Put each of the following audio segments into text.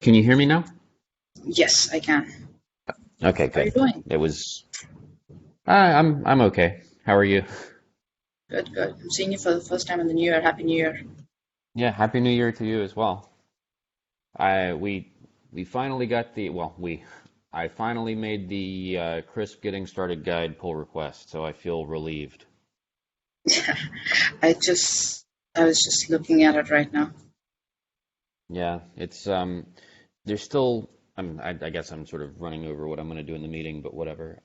Can you hear me now? Yes, I can. Okay, How are you good. doing? It was I'm okay. How are you? Good, good. I'm seeing you for the first time in the new year. Happy New Year. Yeah, happy New Year to you as well. I we finally got the well, we I finally made the crisp getting started guide pull request, so I feel relieved. I just, I was just looking at it right now. Yeah, it's there's still I guess I'm sort of running over what I'm going to do in the meeting, but whatever.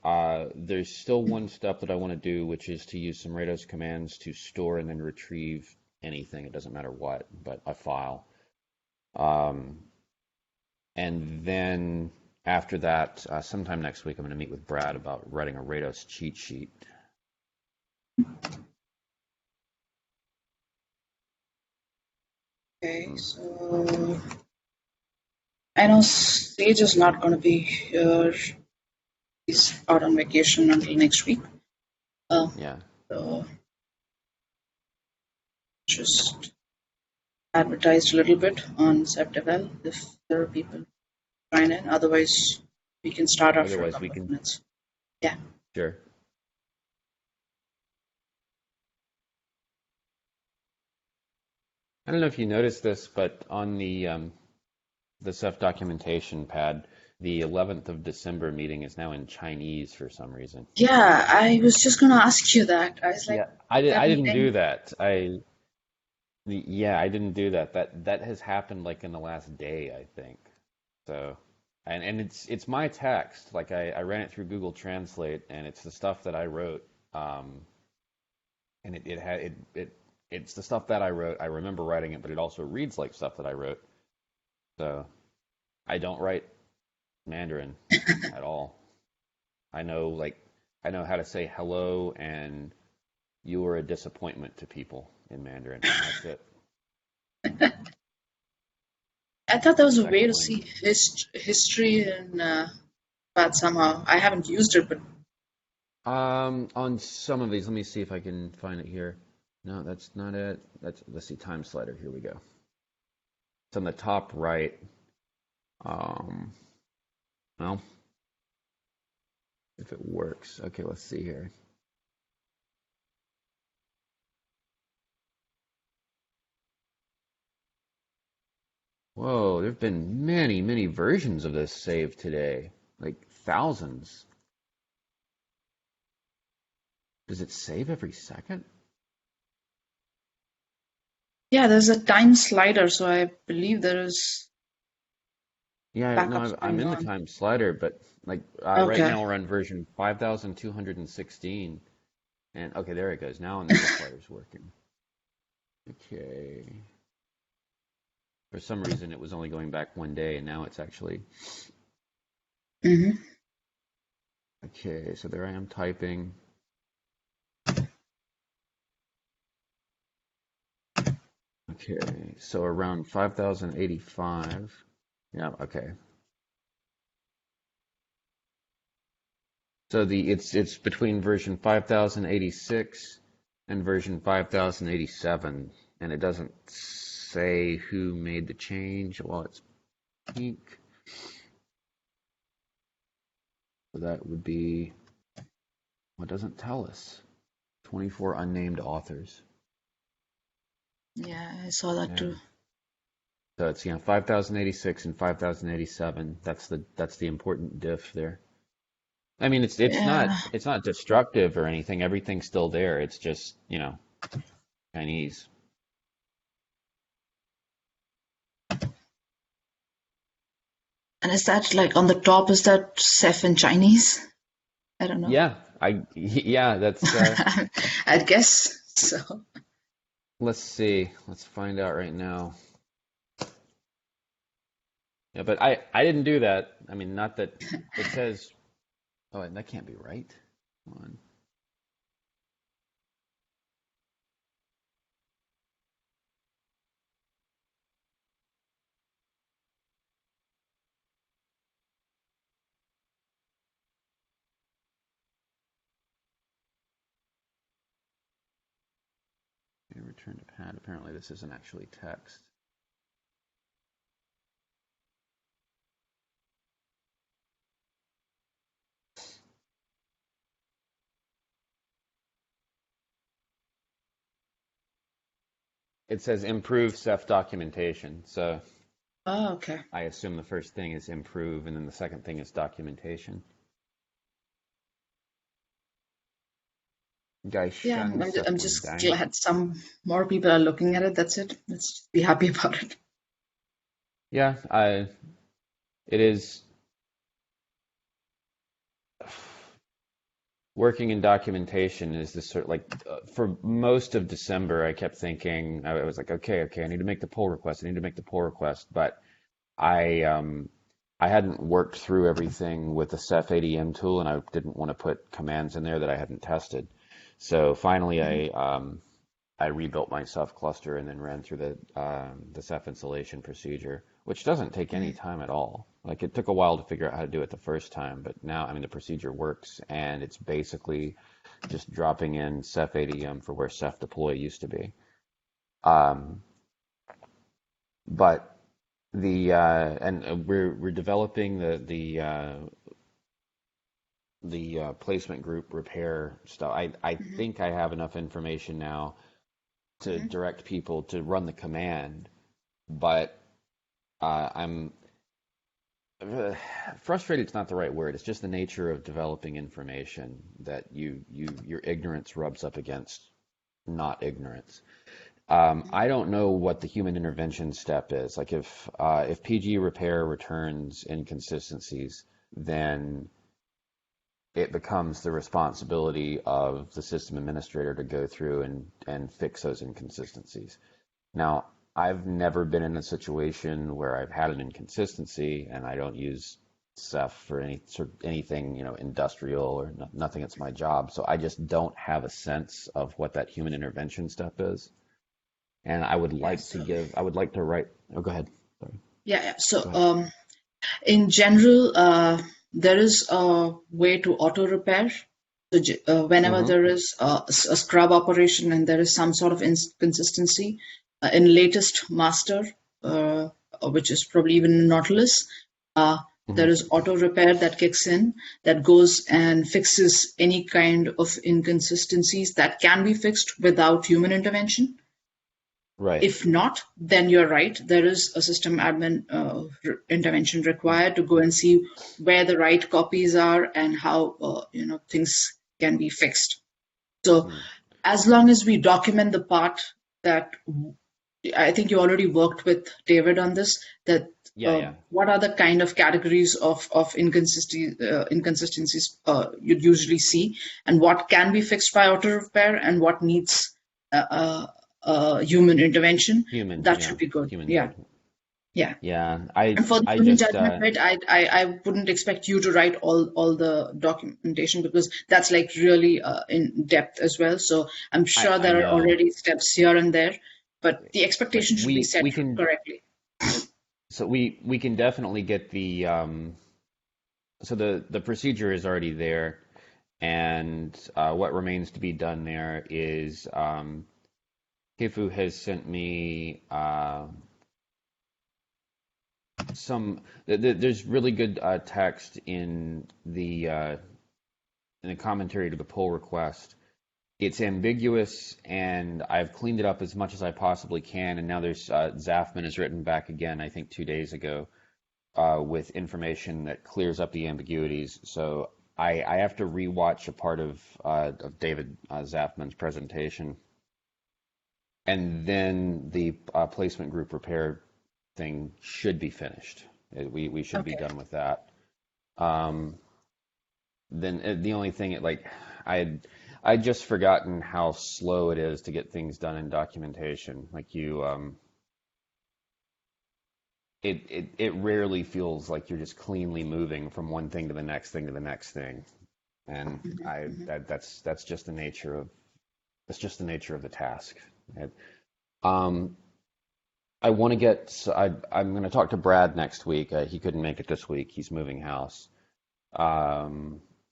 There's still one step that I want to do, which is to use some Rados commands to store and then retrieve anything. It doesn't matter what, but a file. Um, and then after that, sometime next week, I'm going to meet with Brad about writing a Rados cheat sheet. Okay, Mm, so I know Sage is not going to be here. He's out on vacation until next week. Uh, yeah. so just advertised a little bit on Ceph if there are people trying in. Otherwise, we can start after a Otherwise, we couple of can. minutes. Yeah. Sure. I don't know if you noticed this, but on the Ceph documentation pad, the 11th of December meeting is now in Chinese for some reason. Yeah, I was just going to ask you that. I was like, Yeah, I did. that I didn't do meeting. that. Yeah, I didn't do that. That has happened like in the last day, I think. So, and it's my text. Like I ran it through Google Translate, and it's the stuff that I wrote. Um, and it had it's the stuff that I wrote. I remember writing it, but it also reads like stuff that I wrote. So I don't write Mandarin at all. I know like I know how to say hello and you are a disappointment to people in Mandarin, and that's it. I thought that was a way to Second see language. history in that somehow. I haven't used it, but On some of these, let me see if I can find it here. No, that's not it. Let's see, time slider. Here we go. It's on the top right. Um, well, if it works. Okay, let's see here. Whoa, there've been many, many versions of this save today. Like thousands. Does it save every second? yeah, there's a time slider, so I believe there is Yeah, no, backups I'm going in the on. time slider, but like right Okay. now we're on version 5216. And okay, there it goes. Now the slider's working. Okay. For some reason, it was only going back one day, and now it's actually. Hmm. Okay, so there I am typing. Okay, so around 5085. Yeah, okay. So it's between version 5086 and version 5087, and it doesn't say who made the change. Well, it's pink, so that would be what doesn't tell us. 24 unnamed authors. Yeah, I saw that Yeah. too. So it's 5086 and 5087. That's the important diff there. I mean, Yeah. it's not destructive or anything. Everything's still there. It's just, Chinese. And is that like on the top, is that Ceph in Chinese? I don't know. Yeah, yeah, that's I guess so. let's see. Let's find out right now. Yeah, but I didn't do that. I mean, not that it says, oh, that can't be right. Come on. Return to pad. Apparently this isn't actually text. It says improve Ceph documentation. So Oh, okay. I assume the first thing is improve, and then the second thing is documentation. Yeah, Gaishan I'm just Sefundang. glad some more people are looking at it. That's it. Let's be happy about it. Yeah, it is working in documentation is this sort of like for most of December, I kept thinking I was like, okay, I need to make the pull request. I need to make the pull request, but I um I hadn't worked through everything with the Ceph ADM tool, and I didn't want to put commands in there that I hadn't tested. So finally, Mhm. I rebuilt my Ceph cluster and then ran through the Ceph installation procedure, which doesn't take any Mhm. time at all. Like it took a while to figure out how to do it the first time, but now I mean the procedure works, and it's basically just dropping in Ceph ADM for where Ceph deploy used to be. Um, but we're developing the placement group repair stuff. I Mhm. think I have enough information now to Mhm. direct people to run the command, but I'm frustrated. It's not the right word. It's just the nature of developing information that your ignorance rubs up against not ignorance. I don't know what the human intervention step is. Like if PG repair returns inconsistencies, then it becomes the responsibility of the system administrator to go through and fix those inconsistencies. Now, I've never been in a situation where I've had an inconsistency and I don't use Ceph for anything, industrial or nothing. It's my job. So I just don't have a sense of what that human intervention step is. And Yeah. So I would like to write, oh, go ahead. Sorry. yeah, yeah. Go So ahead. in general, there is a way to auto repair. So whenever Mm-hmm. there is a scrub operation and there is some sort of inconsistency in latest master, uh, which is probably even in Nautilus, uh, there Mm-hmm. is auto repair that kicks in that goes and fixes any kind of inconsistencies that can be fixed without human intervention. Right. If not, then you're right. There is a system admin intervention required to go and see where the right copies are and how things can be fixed. So Mm. as long as we document the part that I think you already worked with David on this, that Yeah, yeah. what are the kind of categories of inconsistencies you'd usually see, and what can be fixed by auto repair, and what needs uh, uh, human intervention. Human, That yeah. should be good. Human Yeah, judgment. yeah. Yeah, And for the I human just judgment bit, I wouldn't expect you to write all the documentation because that's like really in depth as well. So I'm sure I there are know. already steps here and there, but the Like expectation should be set we can correctly. so we can definitely get the procedure is already there, and what remains to be done there is Hifu has sent me there's really good text in the commentary to the pull request. It's ambiguous, and I've cleaned it up as much as I possibly can. And now there's Zafman has written back again, I think 2 days ago, with information that clears up the ambiguities. So I have to rewatch a part of David Zafman's presentation, and then the placement group repair thing should be finished. We should be Okay. done with that. Um, then the only thing I'd just forgotten how slow it is to get things done in documentation. Like it rarely feels like you're just cleanly moving from one thing to the next thing to the next thing. And Mhm, mhm. that's just the nature of the task. Right? Um, I want to get so I'm going to talk to Brad next week. He couldn't make it this week. He's moving house.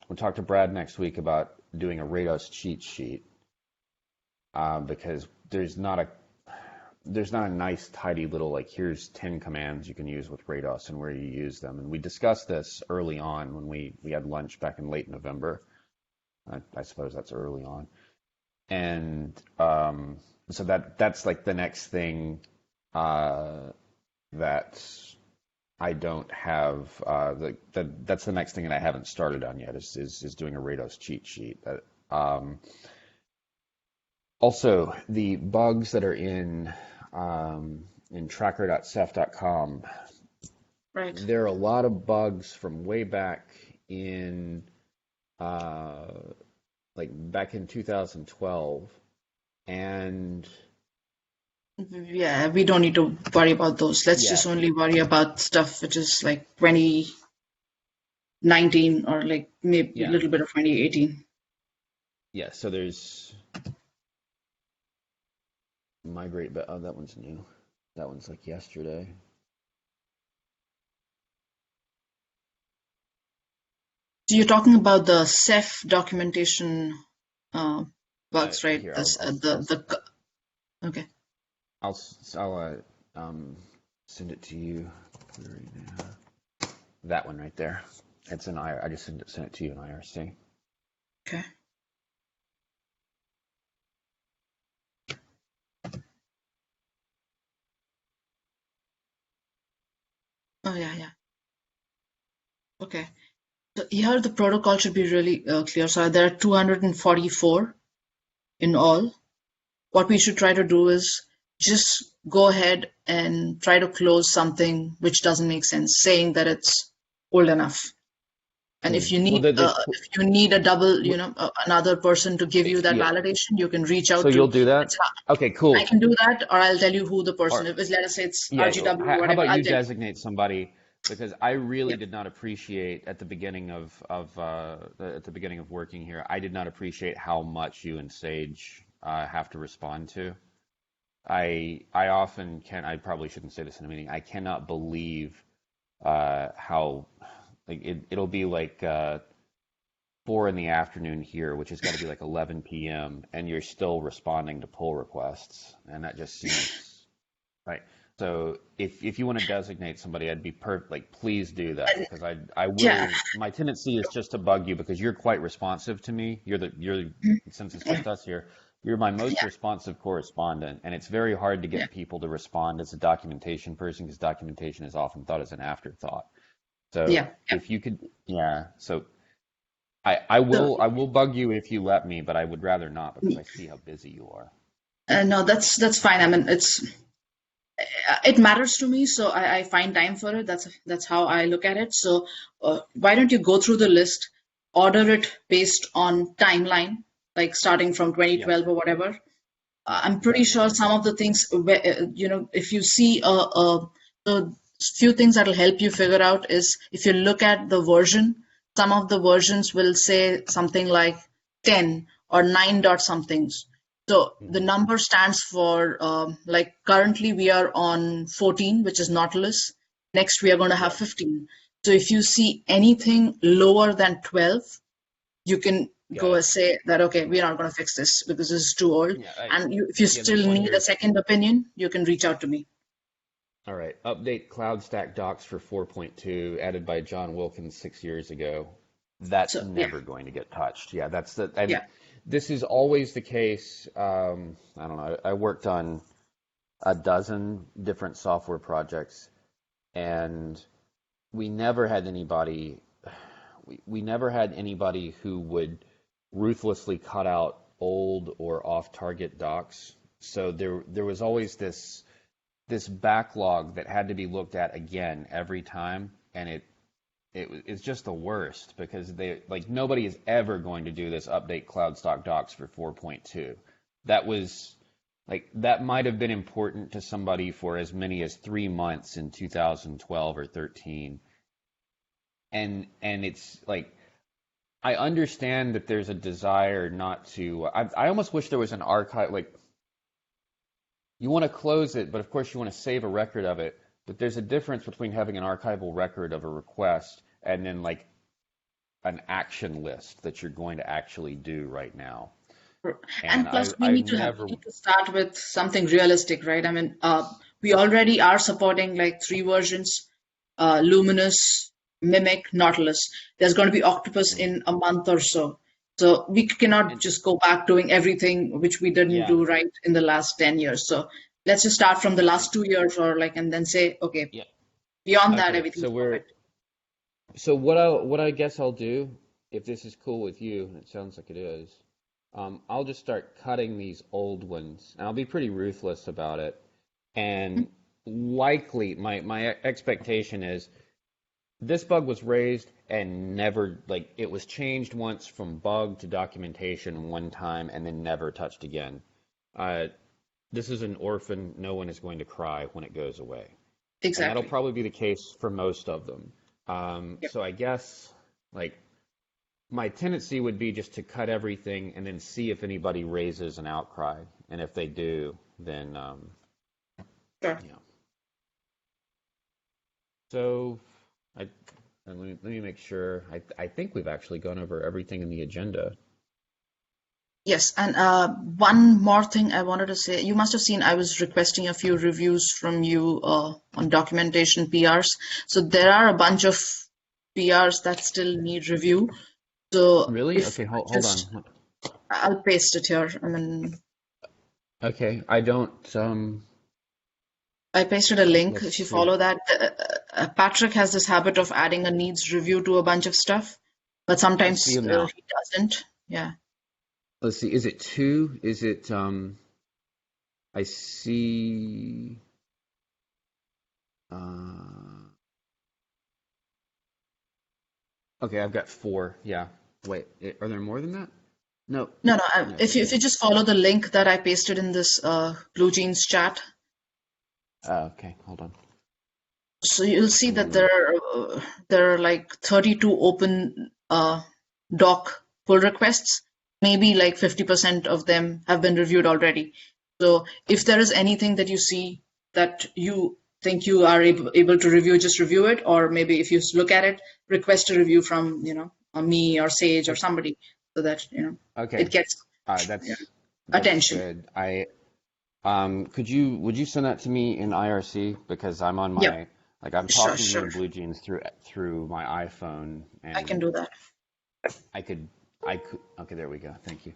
We'll talk to Brad next week about doing a Rados cheat sheet because there's not a nice tidy little like here's 10 commands you can use with Rados and where you use them. And we discussed this early on when we had lunch back in late November. I suppose that's early on. And so that's like the next thing that I don't have. That's the next thing that I haven't started on yet is doing a Rados cheat sheet. Um, Also, the bugs that are in tracker.ceph.com, Right. there are a lot of bugs from way back in uh, like back in 2012, and Yeah, we don't need to worry about those. Let's yeah, just only worry about stuff which is like 2019 or like maybe a yeah, little bit of 2018. yeah. So there's migrate, but oh, that one's new. That one's like yesterday. So you're talking about the Ceph documentation uh, bugs, right? Here, This okay. I'll send it to you right now. That one right there. It's an I just sent it to you in IRC. Okay. Oh yeah, yeah. Okay. So here the protocol should be really clear. So there are 244 in all. What we should try to do is just go ahead and try to close something which doesn't make sense, saying that it's old enough. And Hmm. Well, if you need a double, another person to give you that yeah. validation, you can reach So out you'll to. do that? Okay, I cool. can do that, or I'll tell you who the person Or is. Let us say it's yeah, RGW, how whatever. about I'll you tell you. designate somebody because I really Yeah, did not appreciate at the beginning at the beginning of working here, I did not appreciate how much you and Sage have to respond to. I often can I probably shouldn't say this in a meeting. I cannot believe how like it'll be like 4 in the afternoon here, which has got to be like 11 p.m., and you're still responding to pull requests, and that just seems right. So if you want to designate somebody, I'd be like please do that because I yeah, will. My tendency is just to bug you because you're quite responsive to me. You're since it's yeah, just us here, you're my most yeah, responsive correspondent, and it's very hard to yeah, get people to respond as a documentation person because documentation is often thought as an afterthought. So yeah, yeah. if you could, yeah. So So, I will bug you if you let me, but I would rather not because I see how busy you are. no, that's fine. I mean, it matters to me, so I find time for it. That's how I look at it. So why don't you go through the list, order it based on timeline, like starting from Yeah. 2012 or whatever. I'm pretty Okay. sure some of the things, if you see the few things that'll help you figure out is if you look at the version, some of the versions will say something like 10 or 9 dot somethings. So the Hmm. number stands for like currently we are on 14, which is Nautilus. Next we are going to have Yeah. 15. So if you see anything lower than 12, you can Got go it. and say that, okay, we're not going to fix this because this is too old. Yeah. And if you Yeah. There's still one need a here. second opinion, you can reach out to me. All right. Update Cloud Stack docs for 4.2 added by John Wilkins 6 years ago. That's So yeah, never going to get touched. Yeah. And yeah, this is always the case. I don't know. I worked on a dozen different software projects and we never had anybody we never had anybody who would ruthlessly cut out old or off-target docs. So there was always this backlog that had to be looked at again every time, and it's just the worst because they like nobody is ever going to do this update cloud stock docs for 4.2. That was like that might have been important to somebody for as many as 3 months in 2012 or 13, and it's like I understand that there's a desire not to. I almost wish there was an archive. Like you want to close it, but of course you want to save a record of it. But there's a difference between having an archival record of a request and then like an action list that you're going to actually do right now. And and plus I've we never. need to start with something realistic, right? I mean, we already are supporting like 3 versions, Luminous, Mimic, Nautilus. There's going to be Octopus Mm, in a month or so. So we cannot And just go back doing everything which we didn't yeah, do right in the last 10 years. So let's just start from the and last 2 years or like, and then say, okay, yeah. beyond that, Okay, everything's perfect. so what I guess I'll do, if this is cool with you, and it sounds like it is, I'll just start cutting these old ones, and I'll be pretty ruthless about it. And likely, my expectation is this bug was raised and never, like, it was changed once from bug to documentation one time and then never touched again. Uh, this is an orphan. No one is going to cry when it goes away. And that'll Exactly. probably be the case for most of them. Yep. So I guess, like, my tendency would be just to cut everything and then see if anybody raises an outcry. And if they do, then, Sure. yeah. So I, let me make sure. I think we've actually gone over everything in the agenda. Yes, and one more thing I wanted to say. You must have seen I was requesting a few reviews from you on documentation PRs. So there are a bunch of PRs that still need review. So Really? if Okay, I hold just, on. I'll paste it here. I mean, Okay, I don't, I pasted a link. let's If you see. follow that, Patrick has this habit of adding a needs review to a bunch of stuff, but I see sometimes them now. he doesn't. Yeah. Let's see. Is it two? Is it, I see, uh, okay, I've got four. Yeah. Wait, are there more than that? No. No, no. No, If okay. you just follow the link that I pasted in this Blue Jeans chat, Okay, hold on. so you'll see that Blue. there are like 32 open doc pull requests. Maybe like 50% of them have been reviewed already. So if there is anything that you see that you think you are able to review, just review it. Or maybe if you look at it, request a review from, me or Sage or Okay. somebody so that, Okay. it gets That's attention. good. Would you send that to me in IRC because I'm on Yep, my, like, I'm sure, talking to you sure. in Blue Jeans through my iPhone, I can and do that. I could I could okay, there we go. Thank you.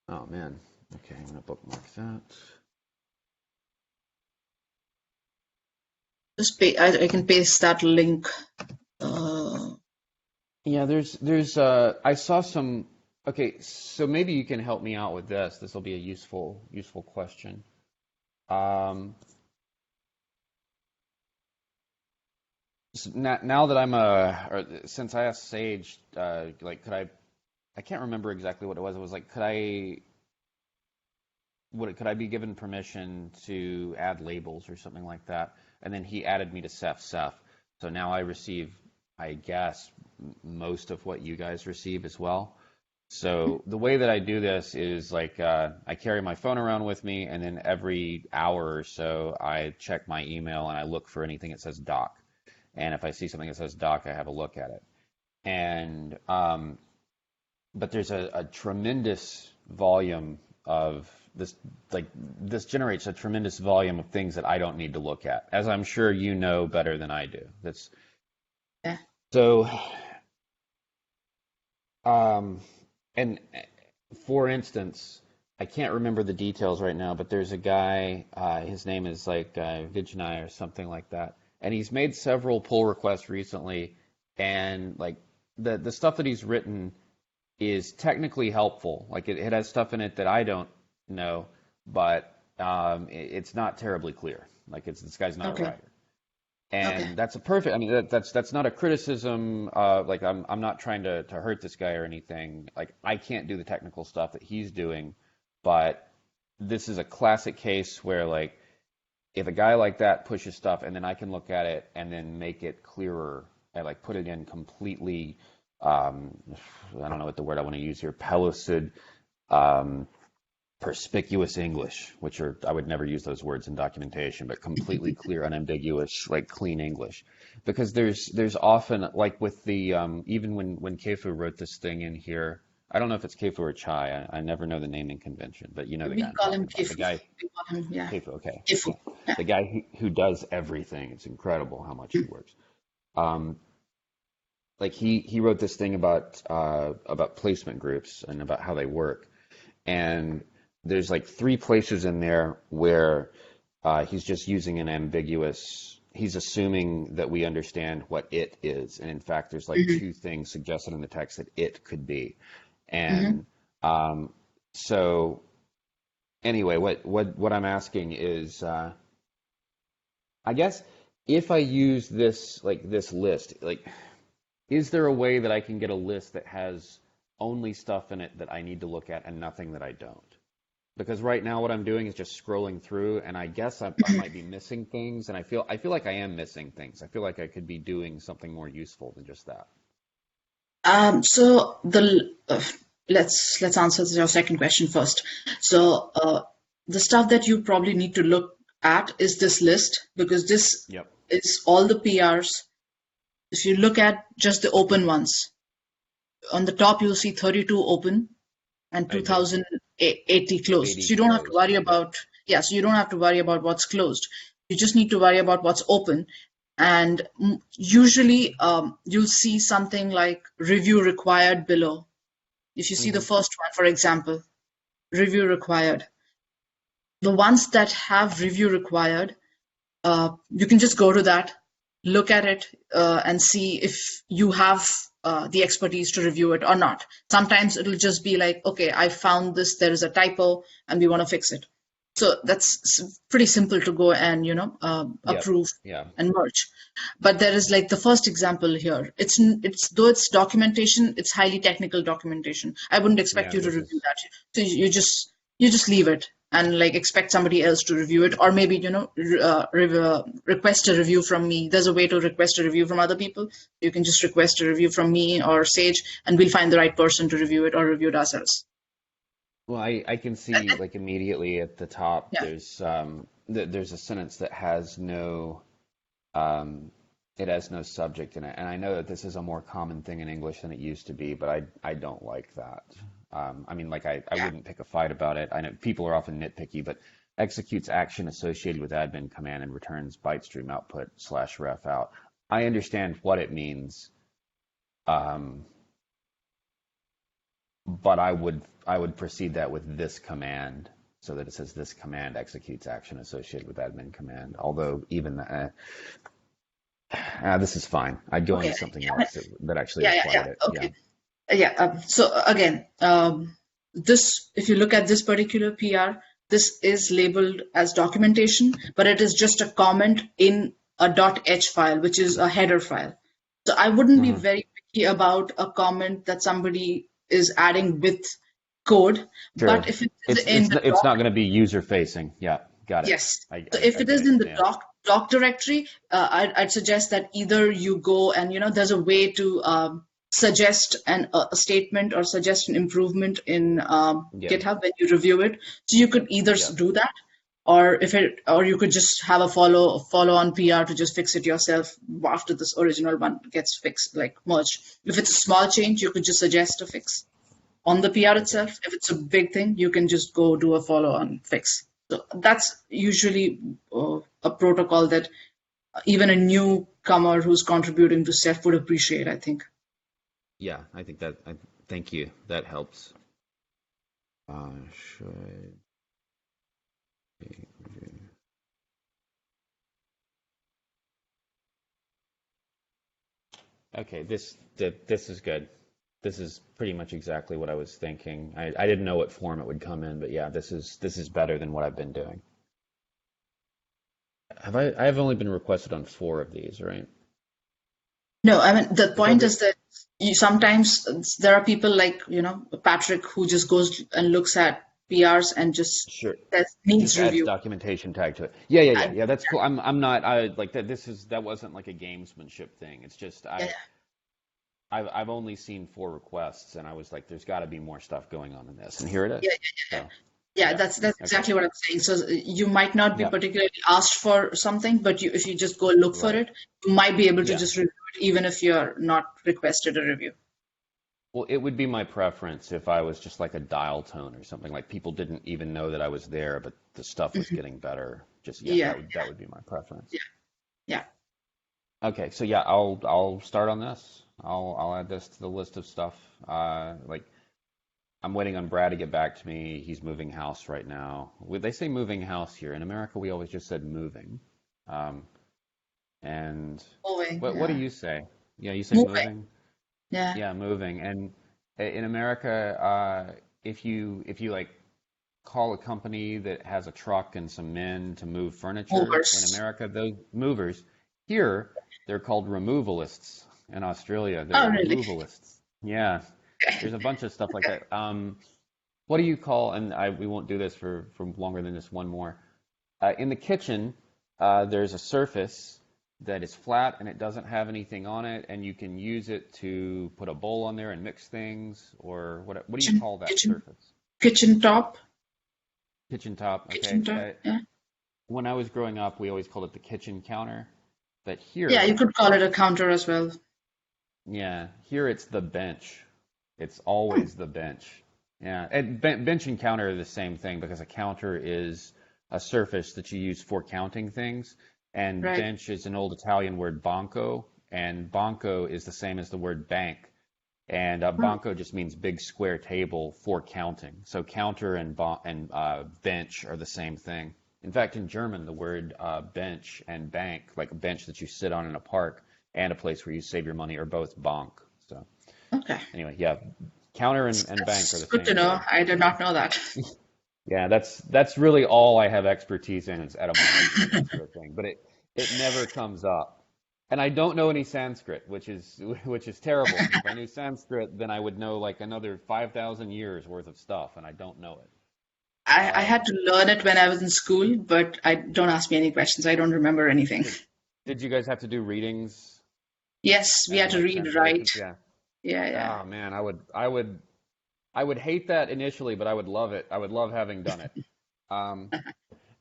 Oh man. Okay, I'm gonna bookmark that. I can paste that link. Uh, Yeah, there's I saw some. Okay, so maybe you can help me out with this. This will be a useful question. Um, now that or since I asked Sage, like, I can't remember exactly what it was. It was like, could I be given permission to add labels or something like that? And then he added me to Ceph. So now I receive, I guess, most of what you guys receive as well. So the way that I do this is like, I carry my phone around with me, and then every hour or so I check my email and I look for anything that says doc. And if I see something that says doc, I have a look at it. And but there's a tremendous volume of this, like, this generates a tremendous volume of things that I don't need to look at, as I'm sure you know better than I do. That's yeah. so, um, and for instance, I can't remember the details right now, but there's a guy, his name is like Vijnai or something like that, and he's made several pull requests recently, and like the stuff that he's written is technically helpful. Like it has stuff in it that I don't know, but it's not terribly clear. Like this guy's not a Okay. writer, Okay. and that's a perfect. I mean, that's not a criticism. Like I'm not trying to hurt this guy or anything. Like I can't do the technical stuff that he's doing, but this is a classic case where, like, if a guy like that pushes stuff and then I can look at it and then make it clearer and like put it in completely, um, I don't know what the word I want to use here, pellucid, um, perspicuous English, which are, I would never use those words in documentation, but completely clear, unambiguous, like clean English. Because there's often, like with the, even when Kefu wrote this thing in here, I don't know if it's Kefu or Chai. I never know the naming convention, but you know the We guy I'm call him talking about. The Kefu. guy, We call him, yeah, Kefu, okay. Kefu. Yeah. Yeah. The guy who does everything. It's incredible how much he works. Um, like he wrote this thing about placement groups and about how they work. And there's like three places in there where he's just using an ambiguous, he's assuming that we understand what it is. And in fact, there's like Hmm. two things suggested in the text that it could be. Hmm. And so anyway, what I'm asking is, I guess if I use this like this list, like, is there a way that I can get a list that has only stuff in it that I need to look at and nothing that I don't? Because right now what I'm doing is just scrolling through, and I guess I might be missing things, and I feel like I am missing things. I feel like I could be doing something more useful than just that. So let's answer your second question first. So the stuff that you probably need to look at is this list, because this Yep. is all the PRs. If you look at just the open ones, on the top you'll see 32 open and I do. 2080 closed. 80 So you don't have to closed. worry Yep. about, yeah, so you don't have to worry about what's closed. You just need to worry about what's open. And usually you'll see something like review required below. If you see the Hmm. first one, for example, review required. The ones that have review required, you can just go to that, look at it, and see if you have the expertise to review it or not. Sometimes it'll just be like, okay, I found this, there is a typo, and we want to fix it. So that's pretty simple to go and Yep. approve Yeah. and merge. But there is like the first example here. It's though it's documentation, it's highly technical documentation. I wouldn't expect Yeah. you to This review is. that. So you just leave it and like expect somebody else to review it, or maybe request a review from me. There's a way to request a review from other people. You can just request a review from me or Sage, and we'll find the right person to review it or review it ourselves. Well, I can see like immediately at the top Yeah. there's a sentence that has no um, it has no subject in it, and I know that this is a more common thing in English than it used to be, but I don't like that. I mean, like I Yeah. wouldn't pick a fight about it. I know people are often nitpicky, but executes action associated with admin command and returns byte stream output slash ref out. I understand what it means, um, but I would precede that with this command so that it says this command executes action associated with admin command. Although even this is fine. I'd go into Okay. something Yeah. else that actually Yeah. Yeah. required Yeah. it. Yeah. Okay. Yeah. So again, this if you look at this particular PR, this is labeled as documentation, but it is just a comment in a .h file, which is a header file. So I wouldn't be Hmm. very picky about a comment that somebody is adding with code, but Sure. if it is It's in it's the it's not going to be user facing. Yeah, got it. yes. I, So I if I it get is it. in the Yeah. doc directory, I'd suggest that either you go and there's a way to suggest a statement or suggest an improvement in Yep. GitHub when you review it. So you could either Yep. do that, or you could just have a follow on PR to just fix it yourself after this original one gets fixed, like merged. If it's a small change, you could just suggest a fix on the PR Okay. itself. If it's a big thing, you can just go do a follow-on fix. So that's usually a protocol that even a newcomer who's contributing to Ceph would appreciate, I think. Yeah, I think that. Thank you. That helps. Should be. Okay, this is good. This is pretty much exactly what I was thinking. I didn't know what form it would come in, but yeah, this is better than what I've been doing. I've only been requested on four of these, right? No, I mean, the Is point every is that sometimes there are people like, Patrick who just goes and looks at PRs and just Sure. says Just needs adds review. documentation tag to it. Yeah, yeah, yeah, And yeah. That's cool. I'm not I like that. That wasn't like a gamesmanship thing. It's just yeah, I've only seen four requests, and I was like, there's got to be more stuff going on in this, and here it yeah, is. So yeah, yeah. that's Okay. exactly what I'm saying. So you might not be Yeah. particularly asked for something, but if you just go look for Right. it, you might be able to Yeah. just review it, even if you're not requested a review. Well, it would be my preference if I was just like a dial tone or something, like people didn't even know that I was there, but the stuff was Mhm. getting better. Just yeah, Yeah, that would be my preference. yeah, yeah. Okay, so yeah, I'll start on this. I'll add this to the list of stuff. Like I'm waiting on Brad to get back to me. He's moving house right now. They say moving house here. In America, we always just said moving. Um, and Moving, what do yeah. you say? Yeah, you say Moving, moving? yeah. Yeah, moving. And in America, if you like call a company that has a truck and some men to move furniture in Movers. America, those movers, here they're called removalists. In Australia, they're Oh, really? removalists. Yeah, there's a bunch of stuff like Okay. that. What do you call, and we won't do this for longer than just one more. In the kitchen, there's a surface that is flat and it doesn't have anything on it, and you can use it to put a bowl on there and mix things, or what do you Kitchen, call that kitchen, surface? kitchen top, Kitchen top. kitchen Okay. top. Yeah. When I was growing up, we always called it the kitchen counter, but Yeah, you here, could call it a counter as well. yeah, here it's the bench. It's Hmm. always the bench. Yeah, and bench and counter are the same thing because a counter is a surface that you use for counting things, and Right. bench is an old Italian word banco, and banco is the same as the word bank, and Oh, banco just means big square table for counting. So counter and bench are the same thing. In fact, in German, the word bench and bank, like a bench that you sit on in a park and a place where you save your money, are both bank. So okay. anyway, yeah, counter and bank are That's the good to same know. word. I did not know that. Yeah, that's really all I have expertise in is etymology and that sort of thing. But it never comes up. And I don't know any Sanskrit, which is terrible because if I knew Sanskrit, then I would know like another 5,000 years worth of stuff, and I don't know it. I had Um, to learn it when I was in school, but I don't ask me any questions. I don't remember anything. did, did you guys have to do readings Yes, we had and to like read, write. translations? Yeah. Yeah, yeah. Oh man, I would hate that initially, but I would love it. I would love having done it. Um,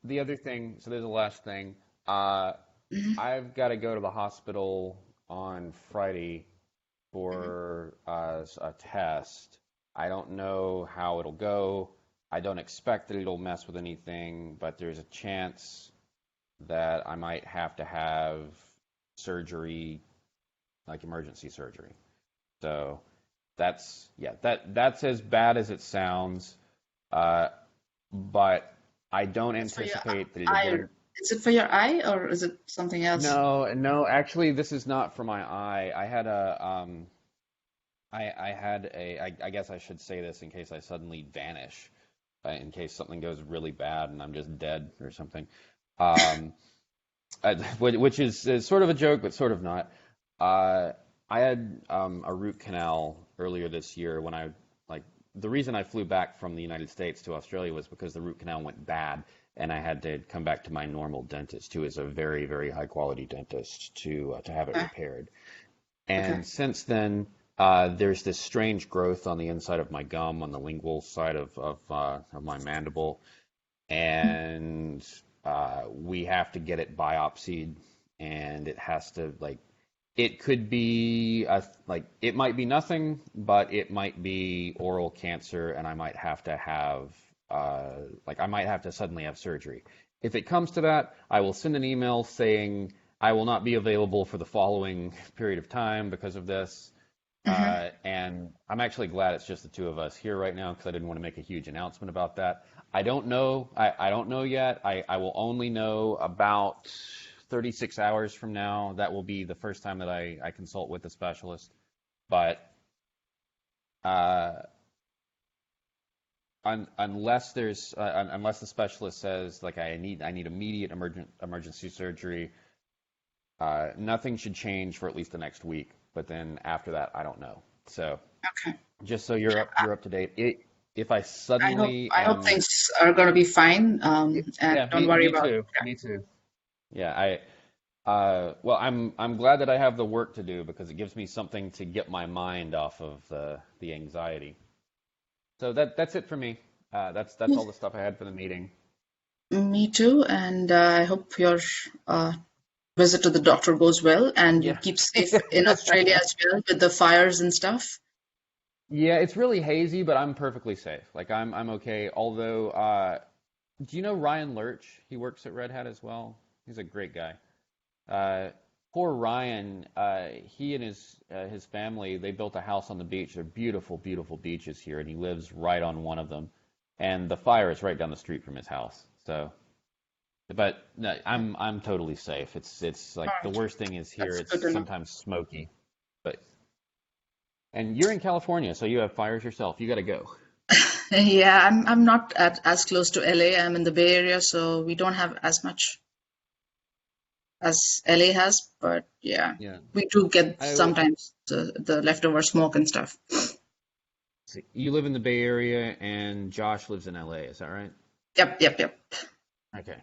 the other thing, so there's the last thing. Uh, Hmm. I've got to go to the hospital on Friday Hmm. for a test. I don't know how it'll go. I don't expect that it'll mess with anything, but there's a chance that I might have to have surgery, like emergency surgery. So yeah, that's as bad as it sounds. Uh, but I don't It's for your anticipate that it'll eye. get. Is it for your eye or is it something else? No, no, actually, this is not for my eye. I guess I should say this in case I suddenly vanish, in case something goes really bad and I'm just dead or something. Um, which is sort of a joke, but sort of not. Uh, I had a root canal earlier this year when like the reason I flew back from the United States to Australia was because the root canal went bad, and I had to come back to my normal dentist, who is a very, very high quality dentist, to have it Okay, repaired. okay. And since then, there's this strange growth on the inside of my gum, on the lingual side of my mandible, and we have to get it biopsied, and it has to like it could be like it might be nothing, but it might be oral cancer, and I might have to have like I might have to suddenly have surgery. If it comes to that, I will send an email saying I will not be available for the following period of time because of this. Hmm. And I'm actually glad it's just the two of us here right now because I didn't want to make a huge announcement about that. I don't know. I don't know yet. I will only know about 36 hours from now. That will be the first time that I consult with a specialist. But uh, unless the specialist says like I need immediate emergency surgery, nothing should change for at least the next week. But then after that, I don't know. So Okay. just so you're up to date. If I I hope suddenly I hope am, things are going to be fine. And yeah, don't me worry me about. too, me too. Yeah, well, I'm glad that I have the work to do because it gives me something to get my mind off of the anxiety. So that's it for me. That's Yeah, all the stuff I had for the meeting. me too. And I hope your uh, visit to the doctor goes well and you Yeah. keep safe in Australia as well with the fires and stuff. Yeah, it's really hazy, but I'm perfectly safe. Like I'm okay. Although, do you know Ryan Lurch? He works at Red Hat as well. He's a great guy. Uh, Poor Ryan, he and his family, they built a house on the beach. They're beautiful, beautiful beaches here, and he lives right on one of them. And the fire is right down the street from his house. So, but no, I'm totally safe. It's All like the right, worst thing is here. that's It's good to know. sometimes smoky. But and you're in California, so you have fires yourself. You got to go. Yeah, I'm not as close to LA. I'm in the Bay Area, so we don't have as much as LA has. But yeah, Yeah. we do get I sometimes the leftover smoke and stuff. see. You live in the Bay Area, and Josh lives in LA. Is that right? Yep, yep, yep. Okay.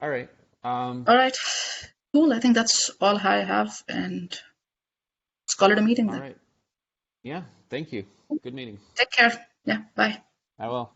All right. All right, cool. I think that's all I have, and let's call it a meeting All then. right. Yeah. Thank you. Good meeting. Take care. Yeah, bye. I will.